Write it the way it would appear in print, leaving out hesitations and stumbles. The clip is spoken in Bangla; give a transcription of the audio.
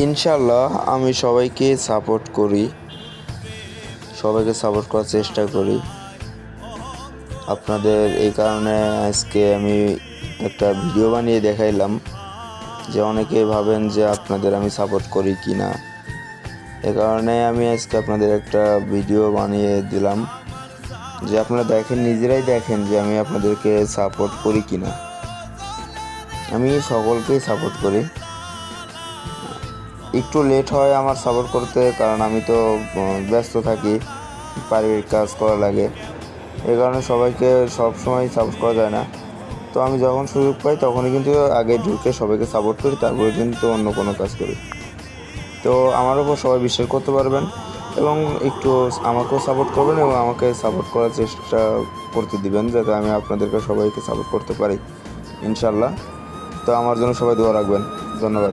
ইনশাল্লাহ আমি সবাইকে সাপোর্ট করি, সবাইকে সাপোর্ট করার চেষ্টা করি। আপনাদের এই কারণে আজকে আমি একটা ভিডিও বানিয়ে দেখাইলাম যে অনেকে ভাবেন যে আপনাদের আমি সাপোর্ট করি কি না। এ কারণে আমি আজকে আপনাদের একটা ভিডিও বানিয়ে দিলাম যে আপনারা দেখেন, নিজেরাই দেখেন যে আমি আপনাদেরকে সাপোর্ট করি কি না। আমি সকলকেই সাপোর্ট করি। একটু লেট হয় আমার সাপোর্ট করতে, কারণ আমি তো ব্যস্ত থাকি, পারিবারিক কাজ করা লাগে। এই কারণে সবাইকে সবসময় সাপোর্ট করা যায় না। তো আমি যখন সুযোগ পাই তখনই কিন্তু আগে ঢুকে সবাইকে সাপোর্ট করি, তারপরে কিন্তু অন্য কোনো কাজ করি। তো আমার উপর সবাই বিশ্বাস করতে পারবেন এবং একটু আমাকেও সাপোর্ট করবেন এবং আমাকে সাপোর্ট করার চেষ্টা করতে দিবেন, যাতে আমি আপনাদেরকে সবাইকে সাপোর্ট করতে পারি ইনশাল্লাহ। তো আমার জন্য সবাই দোয়া রাখবেন। ধন্যবাদ।